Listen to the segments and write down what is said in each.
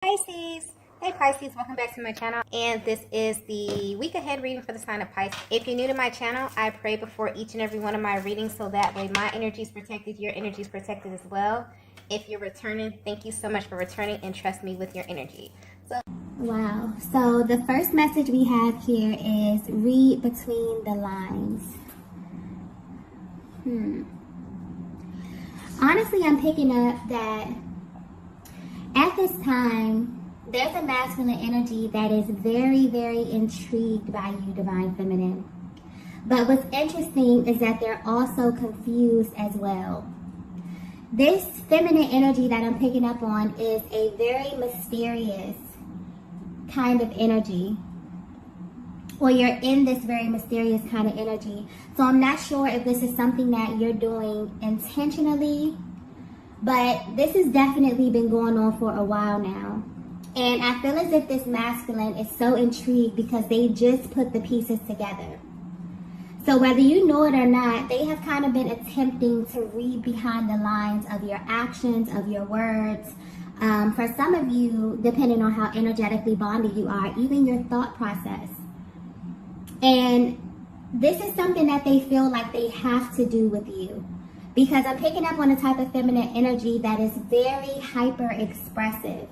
Pisces. Hey Pisces, welcome back to my channel, and this is the week ahead reading for the sign of Pisces. If you're new to my channel, I pray before each and every one of my readings so that way my energy is protected, your energy is protected as well. If you're returning, thank you so much for returning and trust me with your energy. Wow. So the first message we have here is read between the lines. Honestly, I'm picking up that at this time, there's a masculine energy that is very, very intrigued by you, Divine Feminine. But what's interesting is that they're also confused as well. This feminine energy that I'm picking up on is a very mysterious kind of energy. Or you're in this very mysterious kind of energy. So I'm not sure if this is something that you're doing intentionally, but this has definitely been going on for a while now. And I feel as if this masculine is so intrigued because they just put the pieces together. So whether you know it or not, they have kind of been attempting to read behind the lines of your actions, of your words. For some of you, depending on how energetically bonded you are, even your thought process. And this is something that they feel like they have to do with you. Because I'm picking up on a type of feminine energy that is very hyper expressive.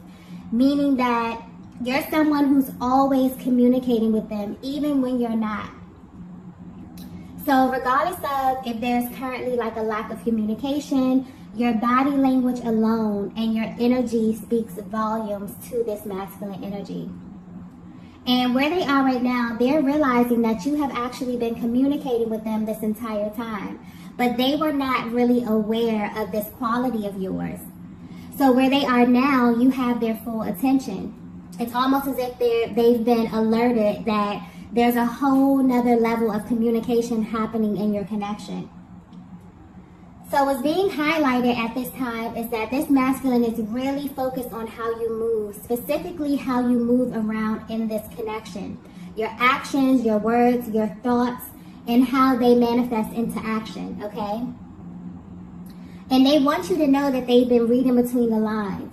Meaning that you're someone who's always communicating with them, even when you're not. So regardless of if there's currently like a lack of communication, your body language alone and your energy speaks volumes to this masculine energy. And where they are right now, they're realizing that you have actually been communicating with them this entire time. But they were not really aware of this quality of yours. So where they are now, you have their full attention. It's almost as if they've been alerted that there's a whole nother level of communication happening in your connection. So what's being highlighted at this time is that this masculine is really focused on how you move, specifically how you move around in this connection. Your actions, your words, your thoughts, and how they manifest into action, okay? And they want you to know that they've been reading between the lines.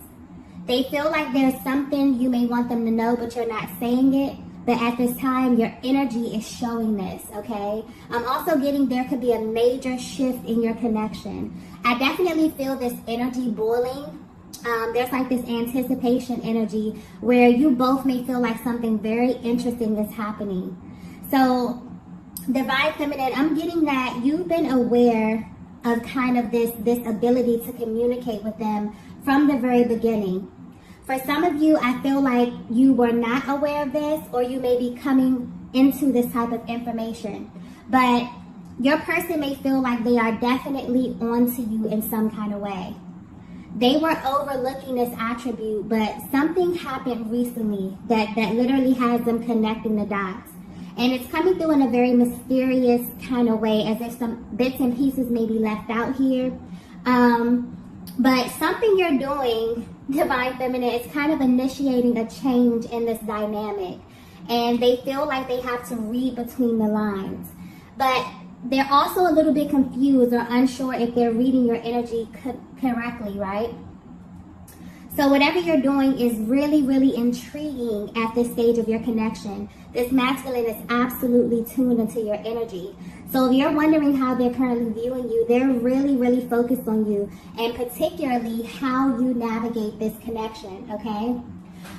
They feel like there's something you may want them to know, but you're not saying it. But at this time, your energy is showing this, okay? I'm also getting there could be a major shift in your connection. I definitely feel this energy boiling. There's like this anticipation energy where you both may feel like something very interesting is happening. So, Divine Feminine, I'm getting that you've been aware of kind of this ability to communicate with them from the very beginning. For some of you, I feel like you were not aware of this, or you may be coming into this type of information. But your person may feel like they are definitely onto you in some kind of way. They were overlooking this attribute, but something happened recently that literally has them connecting the dots. And it's coming through in a very mysterious kind of way, as if some bits and pieces may be left out here. But something you're doing, Divine Feminine, is kind of initiating a change in this dynamic. And they feel like they have to read between the lines. But they're also a little bit confused or unsure if they're reading your energy correctly, right? So whatever you're doing is really, really intriguing at this stage of your connection. This masculine is absolutely tuned into your energy. So if you're wondering how they're currently viewing you, they're really, really focused on you, and particularly how you navigate this connection, okay?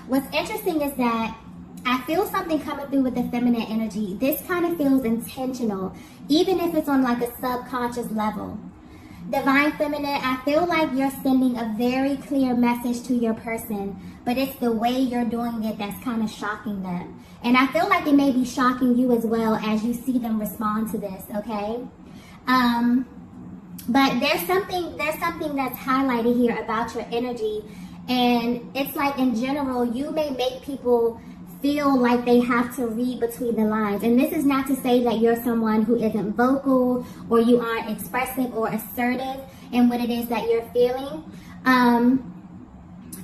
What's interesting is that I feel something coming through with the feminine energy. This kind of feels intentional, even if it's on like a subconscious level. Divine Feminine, I feel like you're sending a very clear message to your person, but it's the way you're doing it that's kind of shocking them. And I feel like it may be shocking you as well as you see them respond to this, okay? But there's something that's highlighted here about your energy, and it's like in general, you may make people feel like they have to read between the lines. And this is not to say that you're someone who isn't vocal or you aren't expressive or assertive in what it is that you're feeling.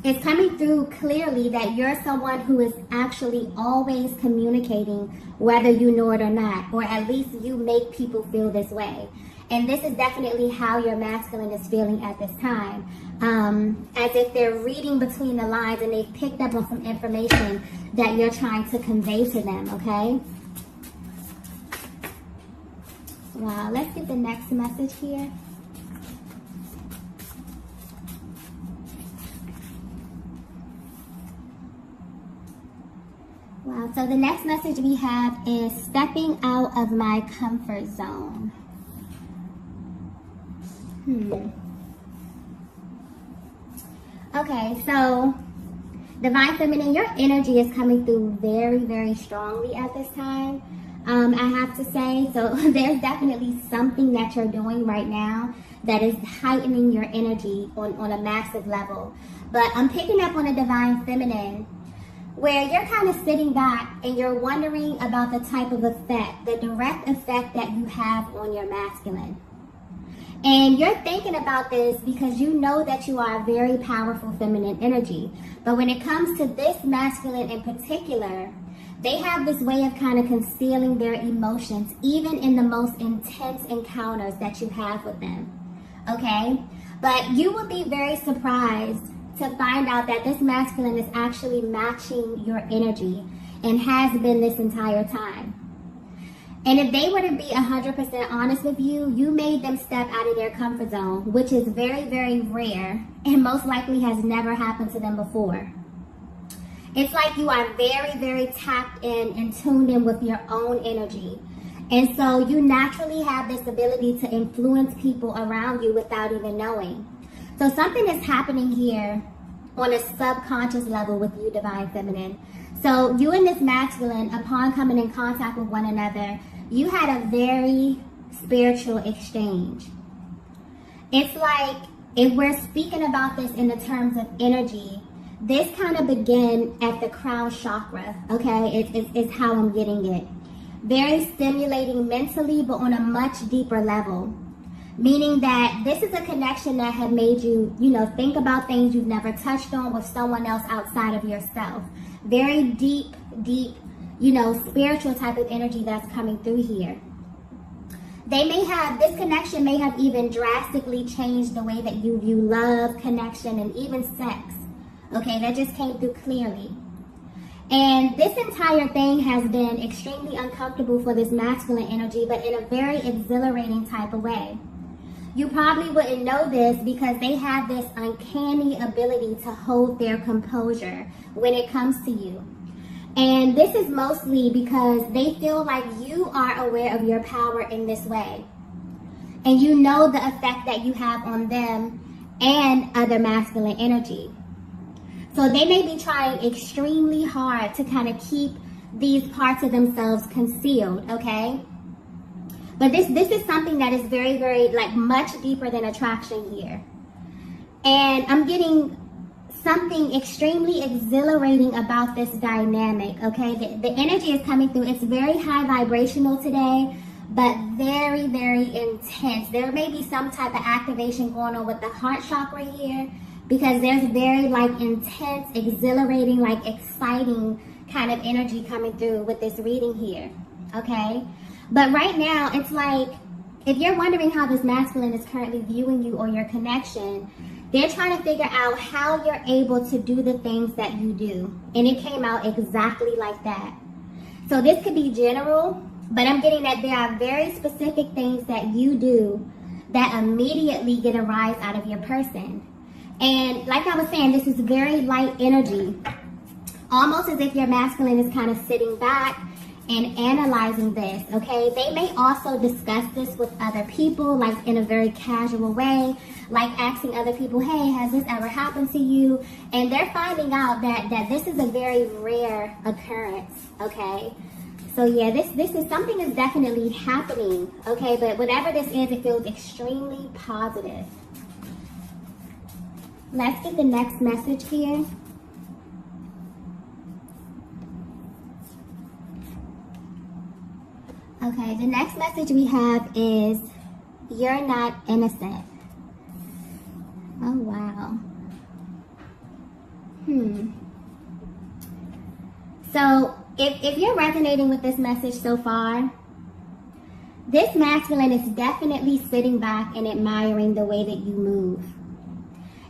It's coming through clearly that you're someone who is actually always communicating, whether you know it or not, or at least you make people feel this way. And this is definitely how your masculine is feeling at this time. As if they're reading between the lines and they've picked up on some information that you're trying to convey to them, okay? Wow, let's get the next message here. Wow, so the next message we have is stepping out of my comfort zone. Okay, so Divine Feminine, your energy is coming through very, very strongly at this time. I have to say, so there's definitely something that you're doing right now that is heightening your energy on a massive level. But I'm picking up on a Divine Feminine where you're kind of sitting back and you're wondering about the type of effect, the direct effect that you have on your masculine. And you're thinking about this because you know that you are a very powerful feminine energy. But when it comes to this masculine in particular, they have this way of kind of concealing their emotions, even in the most intense encounters that you have with them. Okay? But you will be very surprised to find out that this masculine is actually matching your energy and has been this entire time. And if they were to be 100% honest with you, you made them step out of their comfort zone, which is very, very rare and most likely has never happened to them before. It's like you are very, very tapped in and tuned in with your own energy. And so you naturally have this ability to influence people around you without even knowing. So something is happening here on a subconscious level with you, Divine Feminine. So you and this masculine, upon coming in contact with one another, you had a very spiritual exchange. It's like, if we're speaking about this in the terms of energy, this kind of began at the crown chakra, okay? It's how I'm getting it. Very stimulating mentally, but on a much deeper level. Meaning that this is a connection that had made you, think about things you've never touched on with someone else outside of yourself. Very deep, spiritual type of energy that's coming through here. This connection may have even drastically changed the way that you view love, connection, and even sex. Okay, that just came through clearly. And this entire thing has been extremely uncomfortable for this masculine energy, but in a very exhilarating type of way. You probably wouldn't know this because they have this uncanny ability to hold their composure when it comes to you. And this is mostly because they feel like you are aware of your power in this way. And you know the effect that you have on them and other masculine energy. So they may be trying extremely hard to kind of keep these parts of themselves concealed, okay? But this is something that is very, very, much deeper than attraction here. And I'm getting something extremely exhilarating about this dynamic, okay? The energy is coming through. It's very high vibrational today, but very, very intense. There may be some type of activation going on with the heart chakra here because there's very, intense, exhilarating, exciting kind of energy coming through with this reading here, okay? But right now, it's like, if you're wondering how this masculine is currently viewing you or your connection, they're trying to figure out how you're able to do the things that you do. And it came out exactly like that. So this could be general, but I'm getting that there are very specific things that you do that immediately get a rise out of your person. And like I was saying, this is very light energy. Almost as if your masculine is kind of sitting back and analyzing this, okay? They may also discuss this with other people, in a very casual way, asking other people, hey, has this ever happened to you? And they're finding out that this is a very rare occurrence, okay? So yeah, this is something that's definitely happening, okay? But whatever this is, it feels extremely positive. Let's get the next message here. Okay, the next message we have is, you're not innocent. Oh, wow. So, if you're resonating with this message so far, this masculine is definitely sitting back and admiring the way that you move.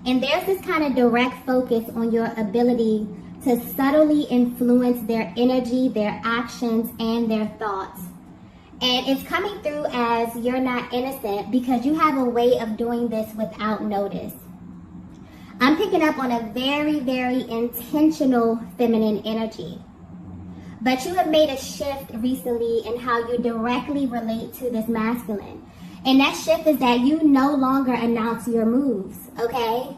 And there's this kind of direct focus on your ability to subtly influence their energy, their actions, and their thoughts. And it's coming through as you're not innocent because you have a way of doing this without notice. I'm picking up on a very, very intentional feminine energy. But you have made a shift recently in how you directly relate to this masculine. And that shift is that you no longer announce your moves, okay?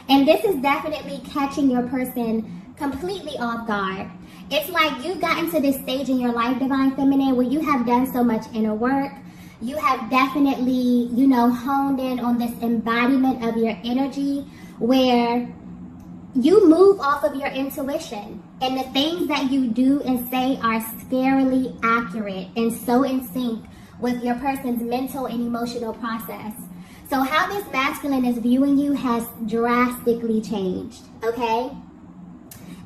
And this is definitely catching your person completely off guard. It's like you've gotten to this stage in your life, Divine Feminine, where you have done so much inner work. You have definitely, honed in on this embodiment of your energy where you move off of your intuition. And the things that you do and say are scarily accurate and so in sync with your person's mental and emotional process. So how this masculine is viewing you has drastically changed, okay?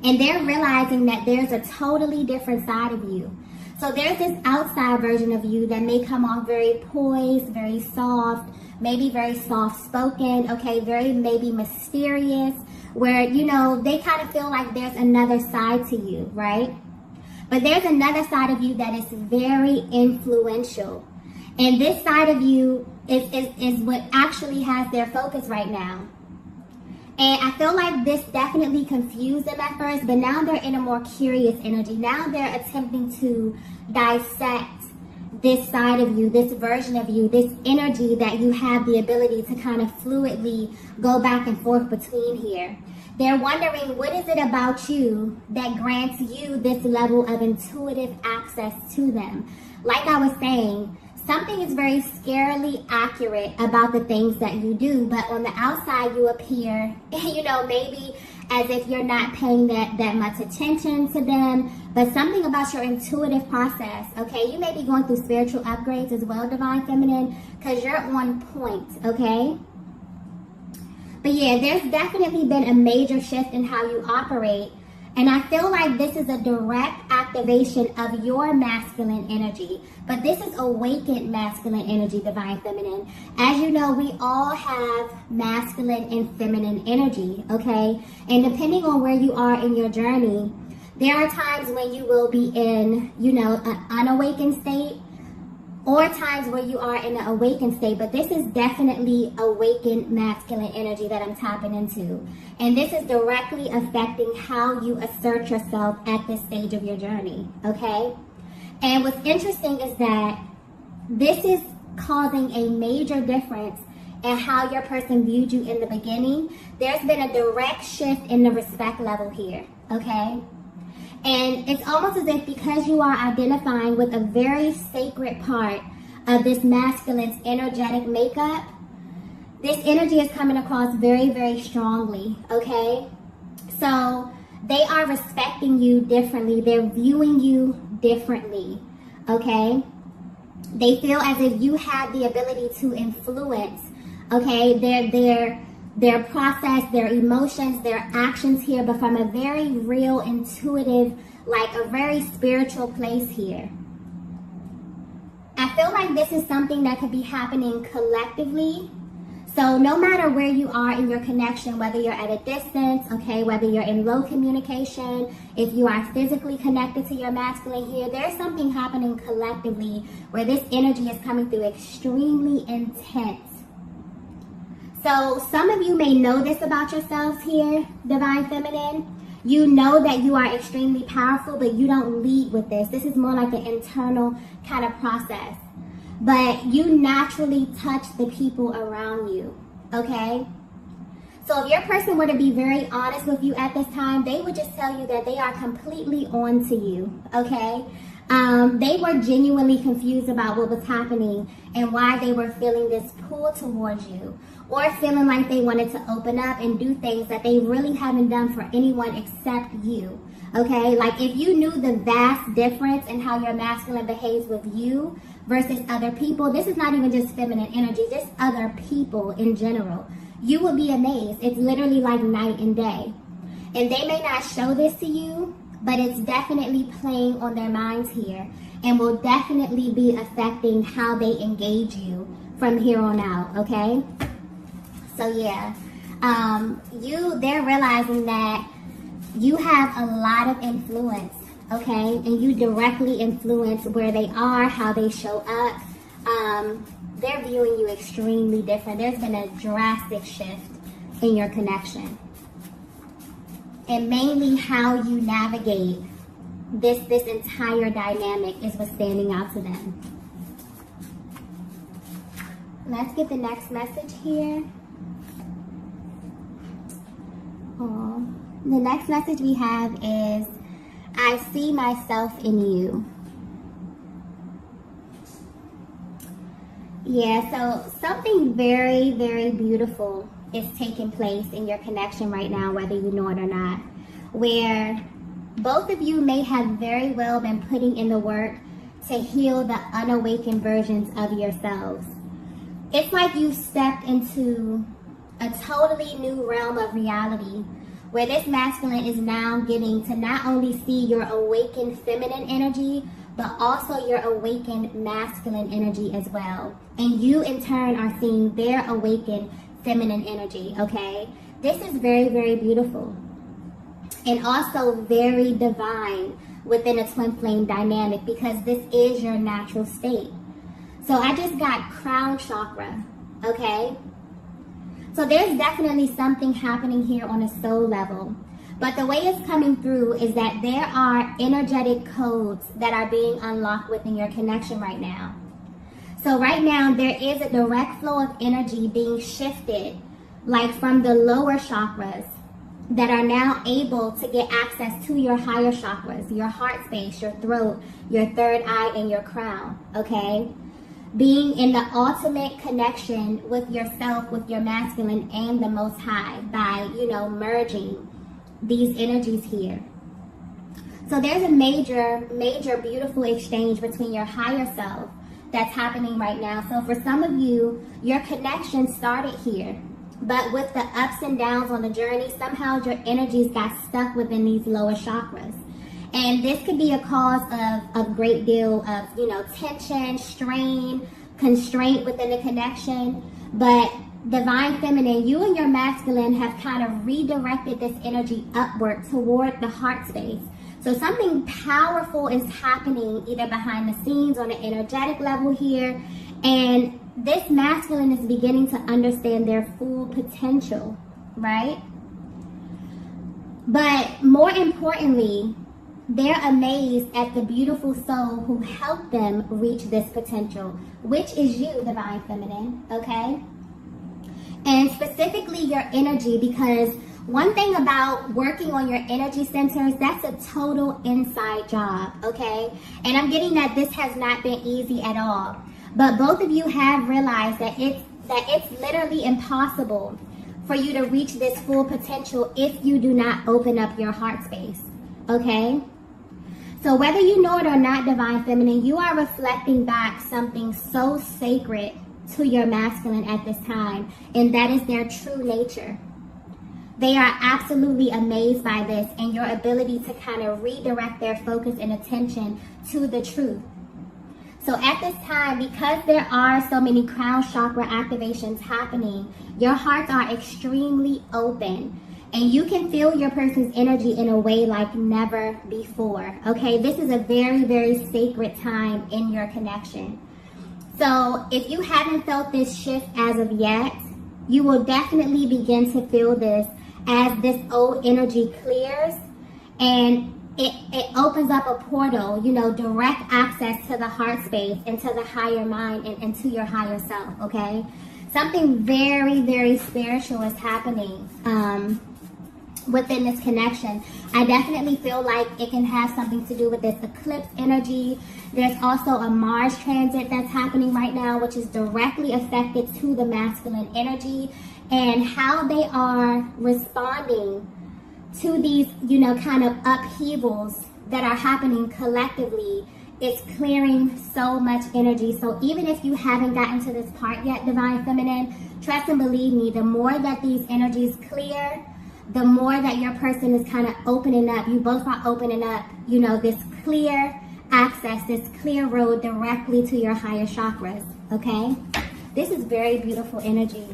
And they're realizing that there's a totally different side of you. So there's this outside version of you that may come off very poised, very soft, maybe very soft-spoken, okay, very maybe mysterious, where, they kind of feel like there's another side to you, right? But there's another side of you that is very influential. And this side of you is what actually has their focus right now. And I feel like this definitely confused them at first, but now they're in a more curious energy. Now they're attempting to dissect this side of you, this version of you, this energy that you have the ability to kind of fluidly go back and forth between here. They're wondering, what is it about you that grants you this level of intuitive access to them? Like I was saying, something is very scarily accurate about the things that you do, but on the outside you appear, maybe as if you're not paying that much attention to them, but something about your intuitive process, okay? You may be going through spiritual upgrades as well, Divine Feminine, because you're on point, okay? But yeah, there's definitely been a major shift in how you operate. And I feel like this is a direct activation of your masculine energy. But this is awakened masculine energy, Divine Feminine. As you know, we all have masculine and feminine energy, okay? And depending on where you are in your journey, there are times when you will be in, an unawakened state, or times where you are in an awakened state, but this is definitely awakened masculine energy that I'm tapping into. And this is directly affecting how you assert yourself at this stage of your journey, okay? And what's interesting is that this is causing a major difference in how your person viewed you in the beginning. There's been a direct shift in the respect level here, okay? And it's almost as if because you are identifying with a very sacred part of this masculine's energetic makeup, this energy is coming across very, very strongly, okay? So they are respecting you differently. They're viewing you differently, okay? They feel as if you have the ability to influence, okay, their process, their emotions, their actions here, but from a very real, intuitive, like a very spiritual place here. I feel like this is something that could be happening collectively. So no matter where you are in your connection, whether you're at a distance, okay, whether you're in low communication, if you are physically connected to your masculine here, there's something happening collectively where this energy is coming through extremely intense. So some of you may know this about yourselves here, Divine Feminine. You know that you are extremely powerful, but you don't lead with this. This is more like an internal kind of process. But you naturally touch the people around you, okay? So if your person were to be very honest with you at this time, they would just tell you that they are completely on to you, okay? They were genuinely confused about what was happening and why they were feeling this pull towards you, or feeling like they wanted to open up and do things that they really haven't done for anyone except you, okay? Like if you knew the vast difference in how your masculine behaves with you versus other people, this is not even just feminine energy, just other people in general, you will be amazed. It's literally like night and day. And they may not show this to you, but it's definitely playing on their minds here. and will definitely be affecting how they engage you from here on out, okay? So yeah, they're realizing that you have a lot of influence, okay? And you directly influence where they are, how they show up. They're viewing you extremely different. There's been a drastic shift in your connection. And mainly how you navigate this entire dynamic is what's standing out to them. Let's get the next message here. The next message we have is, I see myself in you. Yeah, so something very, very beautiful is taking place in your connection right now, whether you know it or not, where both of you may have very well been putting in the work to heal the unawakened versions of yourselves. It's like you stepped into a totally new realm of reality, where this masculine is now getting to not only see your awakened feminine energy, but also your awakened masculine energy as well. And you in turn are seeing their awakened feminine energy, okay? This is very, very beautiful. And also very divine within a twin flame dynamic, because this is your natural state. So I just got crown chakra, okay? So there's definitely something happening here on a soul level. But the way it's coming through is that there are energetic codes that are being unlocked within your connection right now. So right now, there is a direct flow of energy being shifted, like from the lower chakras, that are now able to get access to your higher chakras, your heart space, your throat, your third eye, and your crown, okay? Being in the ultimate connection with yourself, with your masculine and the Most High by, merging these energies here. So there's a major, major beautiful exchange between your higher self that's happening right now. So for some of you, your connection started here, but with the ups and downs on the journey, somehow your energies got stuck within these lower chakras. And this could be a cause of a great deal of, tension, strain, constraint within the connection. But Divine Feminine, you and your masculine have kind of redirected this energy upward toward the heart space. So something powerful is happening either behind the scenes on an energetic level here. And this masculine is beginning to understand their full potential, right? But more importantly, they're amazed at the beautiful soul who helped them reach this potential, which is you, Divine Feminine, okay? And specifically your energy, because one thing about working on your energy centers, that's a total inside job, okay? And I'm getting that this has not been easy at all. But both of you have realized that it's literally impossible for you to reach this full potential if you do not open up your heart space, okay? So whether you know it or not, Divine Feminine, you are reflecting back something so sacred to your masculine at this time, and that is their true nature. They are absolutely amazed by this and your ability to kind of redirect their focus and attention to the truth. So at this time, because there are so many crown chakra activations happening, your hearts are extremely open. And you can feel your person's energy in a way like never before, okay? This is a very, very sacred time in your connection. So if you haven't felt this shift as of yet, you will definitely begin to feel this as this old energy clears and it opens up a portal, direct access to the heart space and to the higher mind and to your higher self, okay? Something very, very spiritual is happening within this connection. I definitely feel like it can have something to do with this eclipse energy. There's also a Mars transit that's happening right now, which is directly affected to the masculine energy and how they are responding to these, kind of upheavals that are happening collectively. It's clearing so much energy. So even if you haven't gotten to this part yet, Divine Feminine, trust and believe me, the more that these energies clear, the more that your person is kind of opening up. You both are opening up, this clear access this clear road directly to your higher chakras, okay? This is very beautiful energy.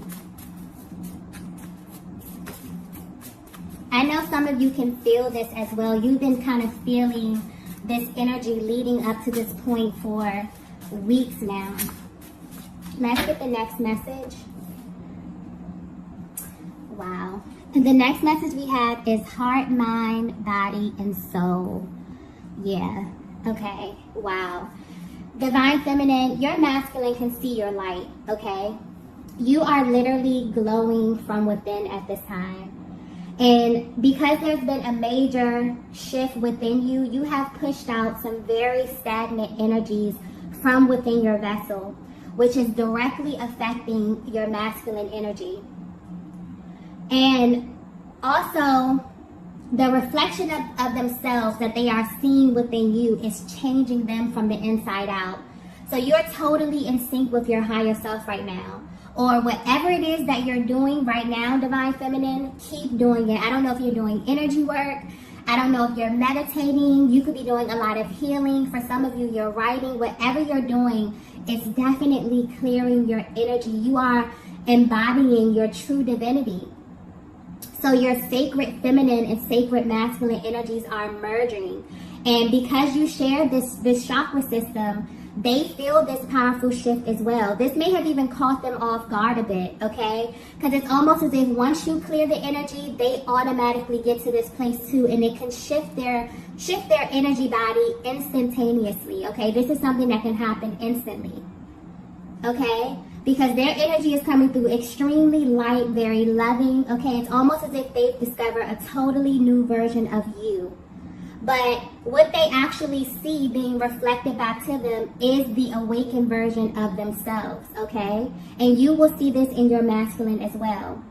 I know some of you can feel this as well. You've been kind of feeling this energy leading up to this point for weeks now. Let's get the next message. Wow. And the next message we have is heart, mind, body, and soul. Yeah. Okay. Wow. Divine Feminine, your masculine can see your light, okay? You are literally glowing from within at this time. And because there's been a major shift within you, you have pushed out some very stagnant energies from within your vessel, which is directly affecting your masculine energy. And also, the reflection of themselves that they are seeing within you is changing them from the inside out. So you're totally in sync with your higher self right now. Or whatever it is that you're doing right now, Divine Feminine, keep doing it. I don't know if you're doing energy work. I don't know if you're meditating. You could be doing a lot of healing. For some of you, you're writing. Whatever you're doing, it's definitely clearing your energy. You are embodying your true divinity. So your sacred feminine and sacred masculine energies are merging. And because you share this chakra system, they feel this powerful shift as well. This may have even caught them off guard a bit, okay? Because it's almost as if once you clear the energy, they automatically get to this place too, and it can shift their energy body instantaneously, okay? This is something that can happen instantly, okay? Because their energy is coming through extremely light, very loving, okay? It's almost as if they've discovered a totally new version of you. But what they actually see being reflected back to them is the awakened version of themselves, okay? And you will see this in your masculine as well.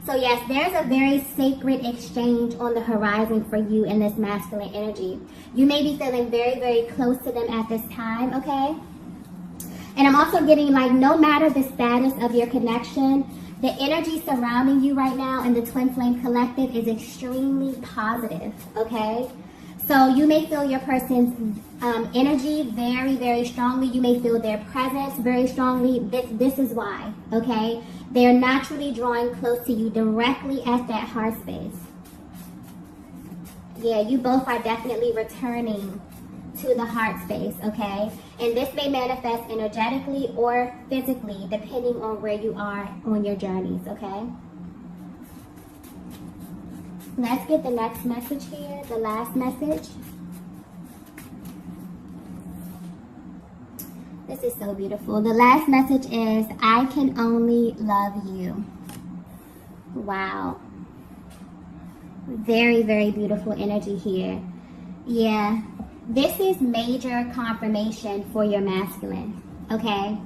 So yes, there's a very sacred exchange on the horizon for you in this masculine energy. You may be feeling very, very close to them at this time, okay? And I'm also getting like, no matter the status of your connection, the energy surrounding you right now in the Twin Flame Collective is extremely positive, okay? So you may feel your person's energy very, very strongly. You may feel their presence very strongly. This is why, okay? They're naturally drawing close to you directly at that heart space. Yeah, you both are definitely returning to the heart space, okay? And this may manifest energetically or physically, depending on where you are on your journeys, okay? Let's get the next message here, the last message. This is so beautiful. The last message is, I can only love you. Wow. Very, very beautiful energy here. Yeah, this is major confirmation for your masculine, okay?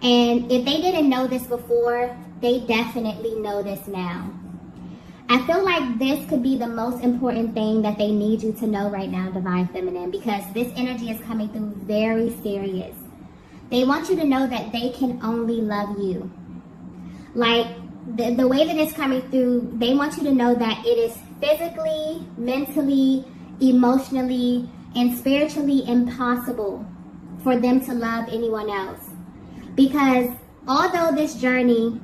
And if they didn't know this before, they definitely know this now. I feel like this could be the most important thing that they need you to know right now, Divine Feminine, because this energy is coming through very serious. They want you to know that they can only love you. Like, the way that it's coming through, they want you to know that it is physically, mentally, emotionally, and spiritually impossible for them to love anyone else. Because although this journey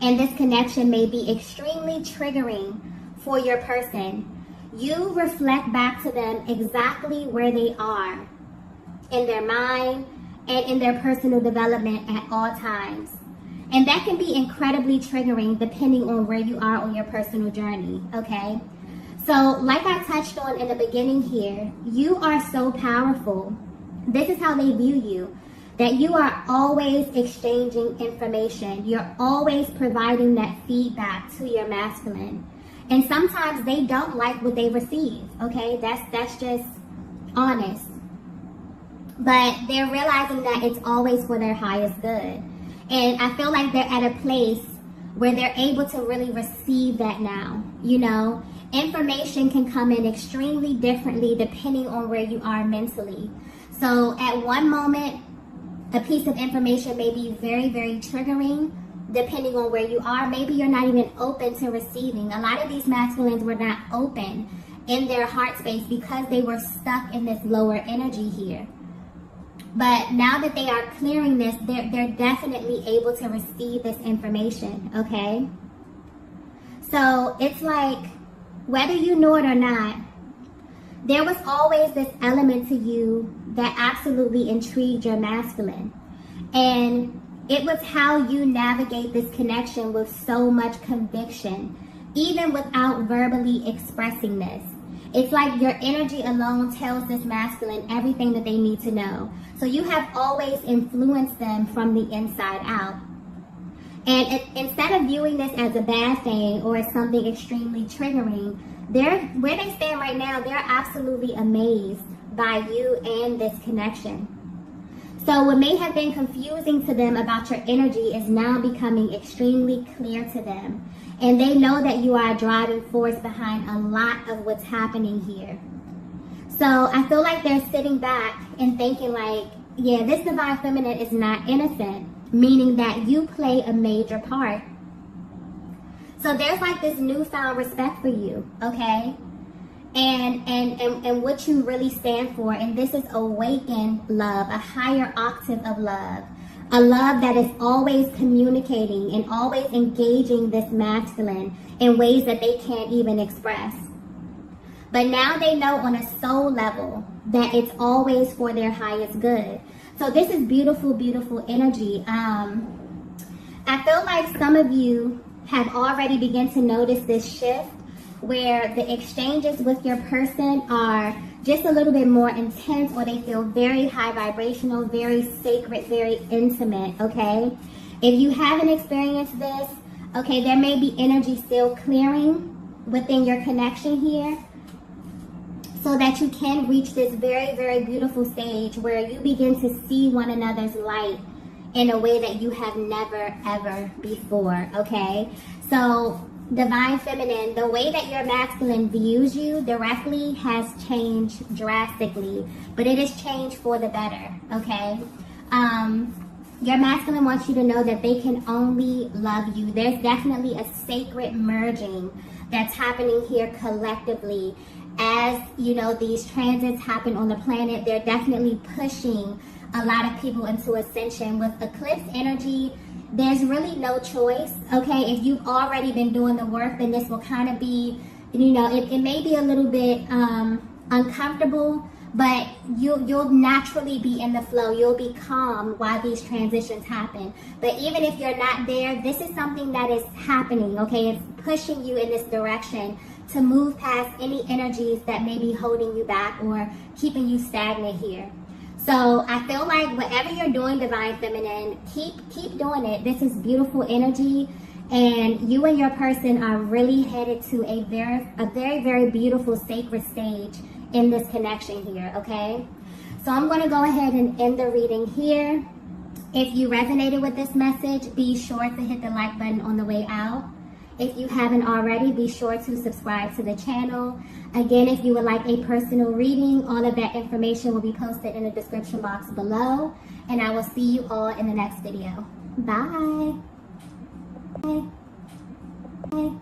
and this connection may be extremely triggering for your person, you reflect back to them exactly where they are in their mind and in their personal development at all times. And that can be incredibly triggering depending on where you are on your personal journey, okay? So like I touched on in the beginning here, you are so powerful. This is how they view you. That you are always exchanging information. You're always providing that feedback to your masculine. And sometimes they don't like what they receive, okay? That's just honest. But they're realizing that it's always for their highest good. And I feel like they're at a place where they're able to really receive that now, you know? Information can come in extremely differently depending on where you are mentally. So at one moment, a piece of information may be very, very triggering depending on where you are. Maybe you're not even open to receiving. A lot of these masculines were not open in their heart space because they were stuck in this lower energy here. But now that they are clearing this, they're definitely able to receive this information, okay? So it's like, whether you know it or not, there was always this element to you that absolutely intrigued your masculine. And it was how you navigate this connection with so much conviction, even without verbally expressing this. It's like your energy alone tells this masculine everything that they need to know. So you have always influenced them from the inside out. And instead of viewing this as a bad thing or as something extremely triggering, where they stand right now, they're absolutely amazed by you and this connection. So what may have been confusing to them about your energy is now becoming extremely clear to them. And they know that you are a driving force behind a lot of what's happening here. So I feel like they're sitting back and thinking like, yeah, this divine feminine is not innocent, meaning that you play a major part. So there's like this newfound respect for you, okay? And what you really stand for. And this is awakened love, a higher octave of love. A love that is always communicating and always engaging this masculine in ways that they can't even express. But now they know on a soul level that it's always for their highest good. So this is beautiful, beautiful energy. I feel like some of you have already begun to notice this shift where the exchanges with your person are just a little bit more intense, or they feel very high vibrational, very sacred, very intimate, okay? If you haven't experienced this, okay, there may be energy still clearing within your connection here so that you can reach this very, very beautiful stage where you begin to see one another's light in a way that you have never, ever before, okay? So divine feminine, the way that your masculine views you directly has changed drastically, but it has changed for the better, okay? Your masculine wants you to know that they can only love you. There's definitely a sacred merging that's happening here collectively. As, you know, these transits happen on the planet, they're definitely pushing a lot of people into ascension. With eclipse energy, there's really no choice, okay? If you've already been doing the work, then this will kind of be, you know, it may be a little bit uncomfortable, but you'll naturally be in the flow. You'll be calm while these transitions happen. But even if you're not there, this is something that is happening, okay? It's pushing you in this direction to move past any energies that may be holding you back or keeping you stagnant here. So I feel like whatever you're doing, divine feminine, keep doing it. This is beautiful energy, and you and your person are really headed to a very, very beautiful sacred stage in this connection here, okay? So I'm going to go ahead and end the reading here. If you resonated with this message, be sure to hit the like button on the way out. If you haven't already, be sure to subscribe to the channel. Again, if you would like a personal reading, all of that information will be posted in the description box below. And I will see you all in the next video. Bye. Bye. Bye.